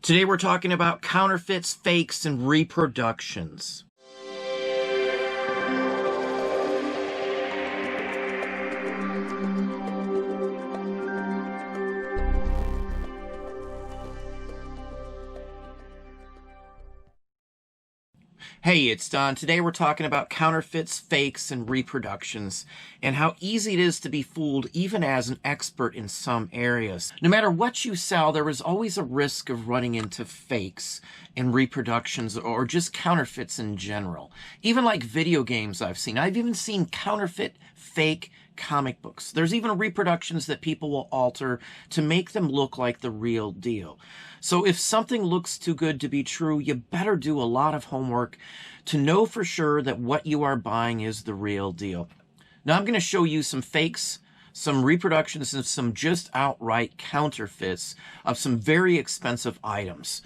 Today we're talking about counterfeits, fakes, and reproductions. Hey, it's Don. Today we're talking about counterfeits, fakes, and reproductions, and how easy it is to be fooled even as an expert in some areas. No matter what you sell, there is always a risk of running into fakes and reproductions or just counterfeits in general. Even like video games I've even seen counterfeit, fake comic books. There's even reproductions that people will alter to make them look like the real deal. So if something looks too good to be true, you better do a lot of homework to know for sure that what you are buying is the real deal. Now I'm going to show you some fakes, some reproductions, and some just outright counterfeits of some very expensive items.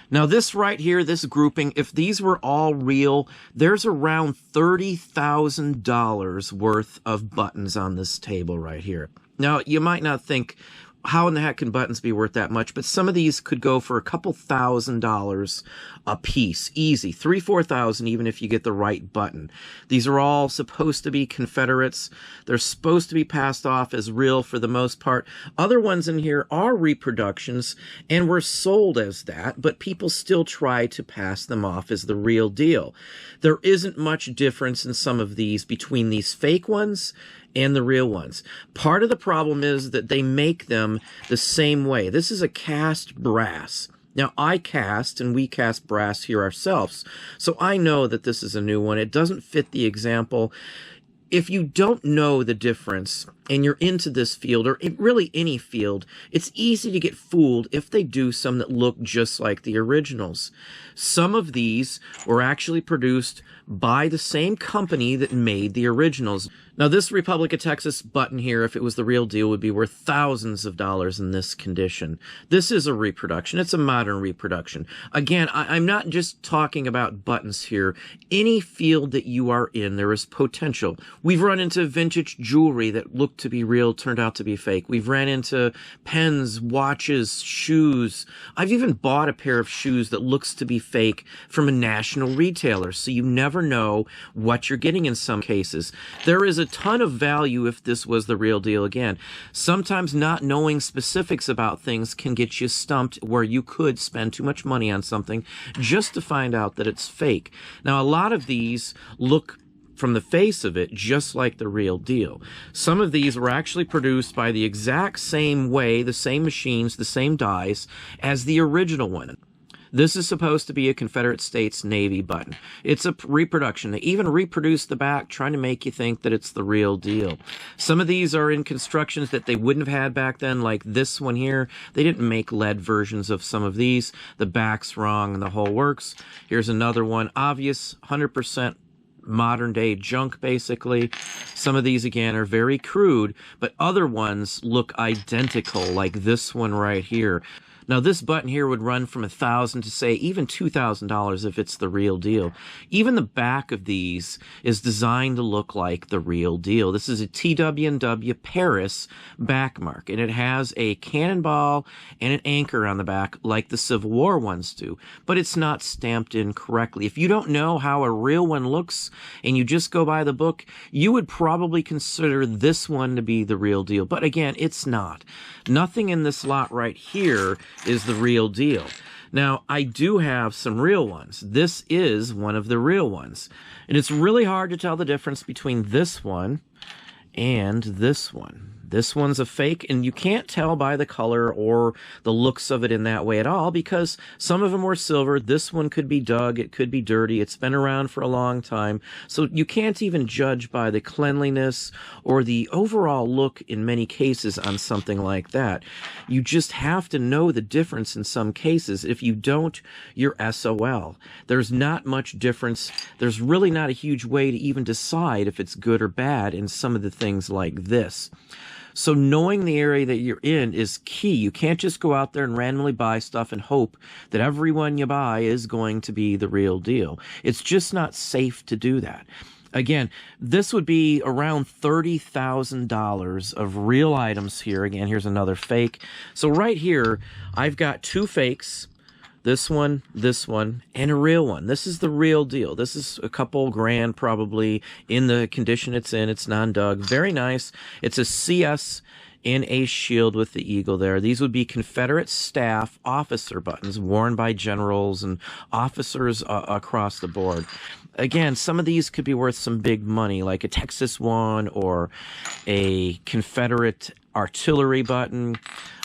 Now this right here, this grouping, if these were all real, there's around $30,000 worth of buttons on this table right here. Now, you might not think, how in the heck can buttons be worth that much? But some of these could go for a couple $1,000s a piece. Easy. $3,000-$4,000 even if you get the right button. These are all supposed to be Confederates. They're supposed to be passed off as real for the most part. Other ones in here are reproductions and were sold as that, but people still try to pass them off as the real deal. There isn't much difference in some of these between these fake ones and the real ones. Part of the problem is that they make them the same way. This is a cast brass. Now, I cast, and we cast brass here ourselves, so I know that this is a new one. It doesn't fit the example. If you don't know the difference, and you're into this field, or really any field, it's easy to get fooled if they do some that look just like the originals. Some of these were actually produced by the same company that made the originals. Now, this Republic of Texas button here, if it was the real deal, would be worth thousands of dollars in this condition. This is a reproduction. It's a modern reproduction. Again, I'm not just talking about buttons here. Any field that you are in, there is potential. We've run into vintage jewelry that looked to be real, turned out to be fake. We've ran into pens, watches, shoes. I've even bought a pair of shoes that looks to be fake from a national retailer, so you never know what you're getting in some cases. There is a ton of value if this was the real deal. Again, sometimes not knowing specifics about things can get you stumped where you could spend too much money on something just to find out that it's fake. Now, a lot of these look from the face of it just like the real deal. Some of these were actually produced by the exact same way, the same machines, the same dies as the original one. This is supposed to be a Confederate States Navy button. It's a reproduction. They even reproduced the back, trying to make you think that it's the real deal. Some of these are in constructions that they wouldn't have had back then, like this one here. They didn't make lead versions of some of these. The back's wrong and the whole works. Here's another one. Obvious, 100% modern day junk, basically. Some of these, again, are very crude, but other ones look identical, like this one right here. Now, this button here would run from $1,000 to, say, even $2,000 if it's the real deal. Even the back of these is designed to look like the real deal. This is a TW&W Paris back mark, and it has a cannonball and an anchor on the back like the Civil War ones do, but it's not stamped in correctly. If you don't know how a real one looks and you just go by the book, you would probably consider this one to be the real deal. But again, it's not. Nothing in this lot right here is the real deal. Now, I do have some real ones. This is one of the real ones. And it's really hard to tell the difference between this one and this one. This one's a fake, and you can't tell by the color or the looks of it in that way at all, because some of them were silver. This one could be dug, it could be dirty, it's been around for a long time, so you can't even judge by the cleanliness or the overall look in many cases on something like that. You just have to know the difference in some cases. If you don't, you're SOL. There's not much difference. There's really not a huge way to even decide if it's good or bad in some of the things like this. So knowing the area that you're in is key. You can't just go out there and randomly buy stuff and hope that everyone you buy is going to be the real deal. It's just not safe to do that. Again, this would be around $30,000 of real items here. Again, here's another fake. So right here, I've got two fakes. This one, and a real one. This is the real deal. This is a couple grand probably in the condition it's in. It's non-dug. Very nice. It's a CS in a shield with the eagle there. These would be Confederate staff officer buttons worn by generals and officers across the board. Again, some of these could be worth some big money, like a Texas one or a Confederate artillery button,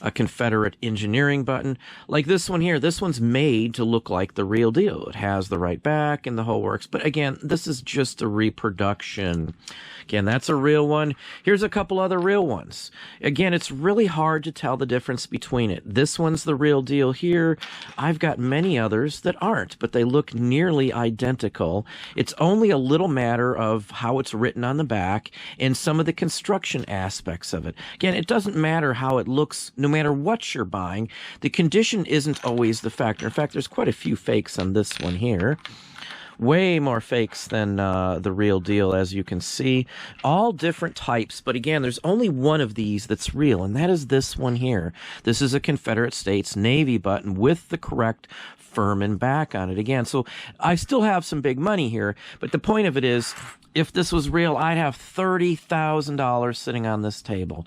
a Confederate engineering button. Like this one here, this one's made to look like the real deal. It has the right back and the whole works. But again, this is just a reproduction. Again, that's a real one. Here's a couple other real ones. Again, it's really hard to tell the difference between it. This one's the real deal here. I've got many others that aren't, but they look nearly identical. It's only a little matter of how it's written on the back and some of the construction aspects of it. Again, it doesn't matter how it looks, no matter what you're buying. The condition isn't always the factor. In fact, there's quite a few fakes on this one here. Way more fakes than the real deal, as you can see. All different types, but again, there's only one of these that's real, and that is this one here. This is a Confederate States Navy button with the correct Furman back on it. Again, so I still have some big money here, but the point of it is, if this was real, I'd have $30,000 sitting on this table.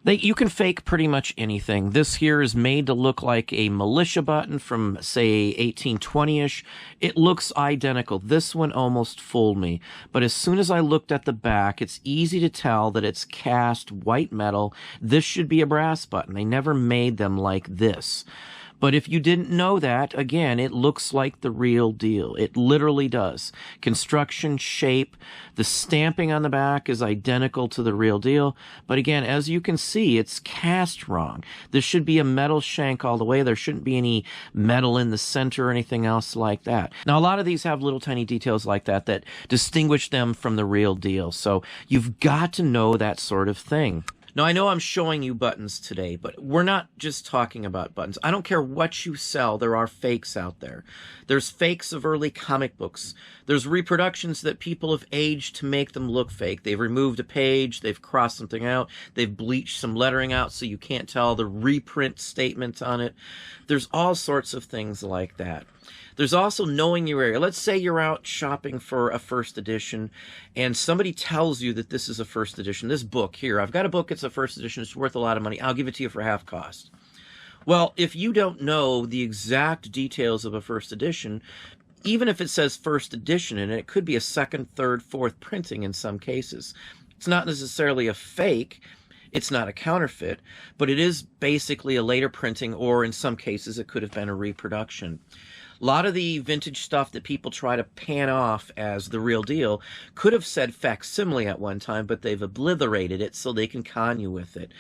You can fake pretty much anything. This here is made to look like a militia button from, say, 1820-ish. It looks identical. This one almost fooled me. But as soon as I looked at the back, it's easy to tell that it's cast white metal. This should be a brass button. They never made them like this. But if you didn't know that, again, it looks like the real deal. It literally does. Construction, shape, the stamping on the back is identical to the real deal. But again, as you can see, it's cast wrong. This should be a metal shank all the way. There shouldn't be any metal in the center or anything else like that. Now, a lot of these have little tiny details like that that distinguish them from the real deal. So you've got to know that sort of thing. Now, I know I'm showing you buttons today, but we're not just talking about buttons. I don't care what you sell, there are fakes out there. There's fakes of early comic books. There's reproductions that people have aged to make them look fake. They've removed a page, they've crossed something out, they've bleached some lettering out so you can't tell the reprint statement on it. There's all sorts of things like that. There's also knowing your area. Let's say you're out shopping for a first edition and somebody tells you that this is a first edition. This book here, I've got a book, it's a first edition, it's worth a lot of money. I'll give it to you for half cost. Well, if you don't know the exact details of a first edition, even if it says first edition in it, it could be a second, third, fourth printing in some cases. It's not necessarily a fake. It's not a counterfeit, but it is basically a later printing, or in some cases it could have been a reproduction. A lot of the vintage stuff that people try to pan off as the real deal could have said facsimile at one time, but they've obliterated it so they can con you with it.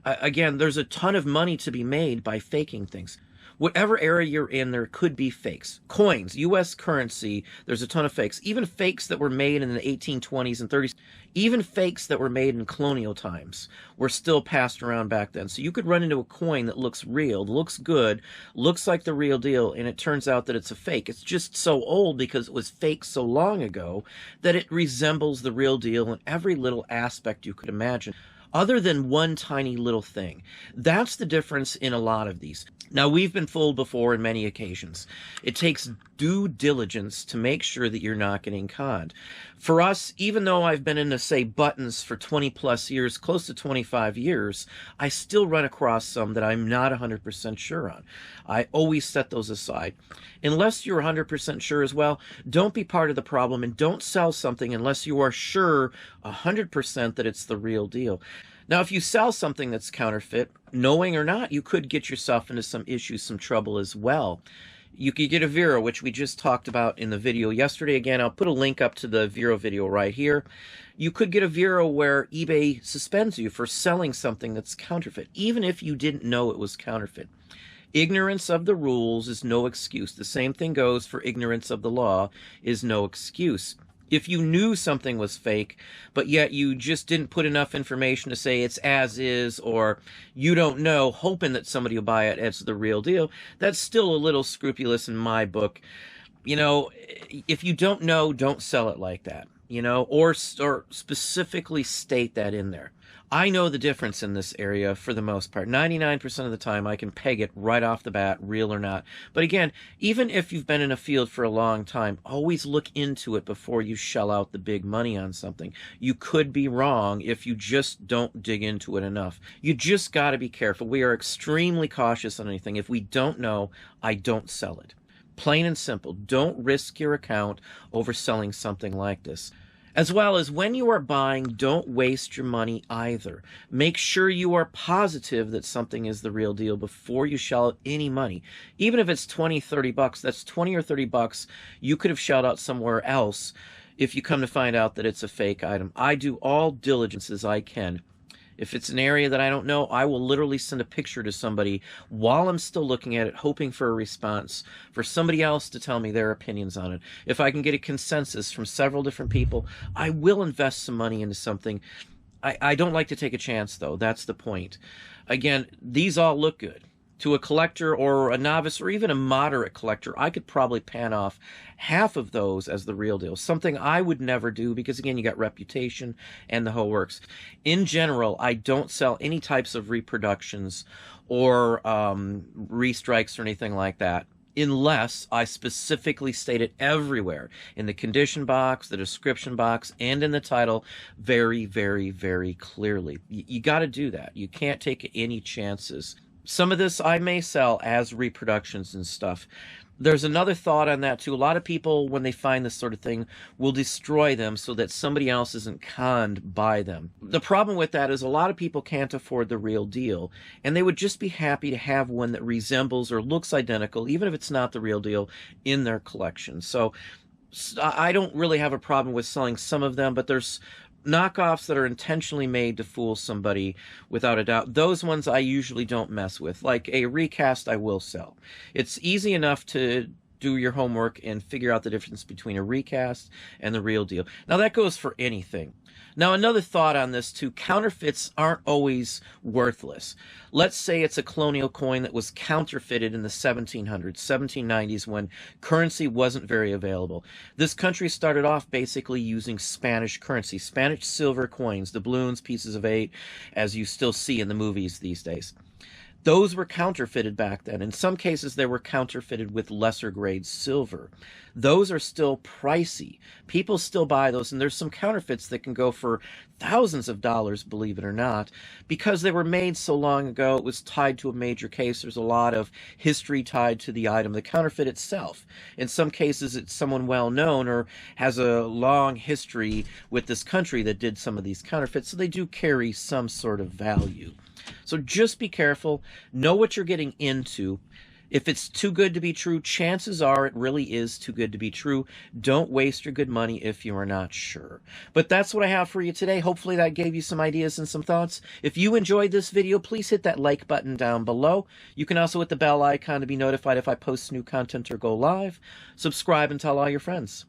Again, there's a ton of money to be made by faking things. Whatever era you're in, there could be fakes. Coins, U.S. currency, there's a ton of fakes. Even fakes that were made in the 1820s and 30s, even fakes that were made in colonial times were still passed around back then. So you could run into a coin that looks real, looks good, looks like the real deal, and it turns out that it's a fake. It's just so old because it was fake so long ago that it resembles the real deal in every little aspect you could imagine, other than one tiny little thing. That's the difference in a lot of these. Now, we've been fooled before in many occasions. It takes due diligence to make sure that you're not getting conned. For us, even though I've been into, say, buttons for 20 plus years, close to 25 years, I still run across some that I'm not 100% sure on. I always set those aside. Unless you're 100% sure as well, don't be part of the problem and don't sell something unless you are sure 100% that it's the real deal. Now, if you sell something that's counterfeit, knowing or not, you could get yourself into some issues, some trouble as well. You could get a Vero, which we just talked about in the video yesterday. Again, I'll put a link up to the Vero video right here. You could get a Vero where eBay suspends you for selling something that's counterfeit, even if you didn't know it was counterfeit. Ignorance of the rules is no excuse. The same thing goes for ignorance of the law is no excuse. If you knew something was fake, but yet you just didn't put enough information to say it's as is, or you don't know, hoping that somebody will buy it as the real deal, that's still a little scrupulous in my book. You know, if you don't know, don't sell it like that. or specifically state that in there. I know the difference in this area for the most part. 99% of the time I can peg it right off the bat, real or not. But again, even if you've been in a field for a long time, always look into it before you shell out the big money on something. You could be wrong if you just don't dig into it enough. You just got to be careful. We are extremely cautious on anything. If we don't know, I don't sell it. Plain and simple. Don't risk your account over selling something like this. As well as when you are buying, don't waste your money either. Make sure you are positive that something is the real deal before you shell out any money. Even if it's 20, 30 bucks, that's 20 or 30 bucks you could have shelled out somewhere else if you come to find out that it's a fake item. I do all diligences I can. If it's an area that I don't know, I will literally send a picture to somebody while I'm still looking at it, hoping for a response, for somebody else to tell me their opinions on it. If I can get a consensus from several different people, I will invest some money into something. I don't like to take a chance, though. That's the point. Again, these all look good. To a collector or a novice or even a moderate collector, I could probably pan off half of those as the real deal. Something I would never do because, again, you got reputation and the whole works. In general, I don't sell any types of reproductions or restrikes or anything like that, unless I specifically state it everywhere in the condition box, the description box, and in the title very, very, very clearly. You got to do that. You can't take any chances. Some of this I may sell as reproductions and stuff. There's another thought on that too. A lot of people, when they find this sort of thing, will destroy them so that somebody else isn't conned by them. The problem with that is a lot of people can't afford the real deal, and they would just be happy to have one that resembles or looks identical, even if it's not the real deal, in their collection. So I don't really have a problem with selling some of them, but there's knockoffs that are intentionally made to fool somebody, without a doubt. Those ones I usually don't mess with. Like a recast, I will sell. It's easy enough to do your homework and figure out the difference between a recast and the real deal. Now, that goes for anything. Now, another thought on this too, counterfeits aren't always worthless. Let's say it's a colonial coin that was counterfeited in the 1700s, 1790s, when currency wasn't very available. This country started off basically using Spanish currency, Spanish silver coins, doubloons, pieces of 8, as you still see in the movies these days. Those were counterfeited back then. In some cases, they were counterfeited with lesser grade silver. Those are still pricey. People still buy those, and there's some counterfeits that can go for thousands of dollars, believe it or not, because they were made so long ago. It was tied to a major case. There's a lot of history tied to the item, the counterfeit itself. In some cases, it's someone well known or has a long history with this country that did some of these counterfeits, so they do carry some sort of value. So just be careful. Know what you're getting into. If it's too good to be true, chances are it really is too good to be true. Don't waste your good money if you are not sure. But that's what I have for you today. Hopefully that gave you some ideas and some thoughts. If you enjoyed this video, please hit that like button down below. You can also hit the bell icon to be notified if I post new content or go live. Subscribe and tell all your friends.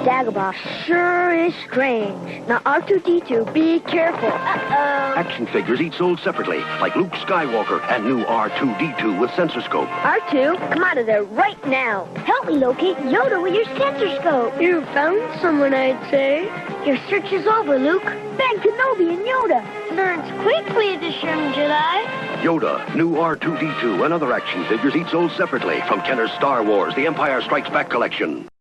Dagobah sure is strange. Now, R2-D2, be careful. Uh-oh. Action figures each sold separately, like Luke Skywalker and new R2-D2 with sensor scope. R2, come out of there right now. Help me locate Yoda with your sensor scope. You found someone, I'd say. Your search is over, Luke. Ben Kenobi and Yoda. Learns quickly, edition Jedi. Yoda, new R2-D2, and other action figures each sold separately from Kenner's Star Wars, The Empire Strikes Back collection.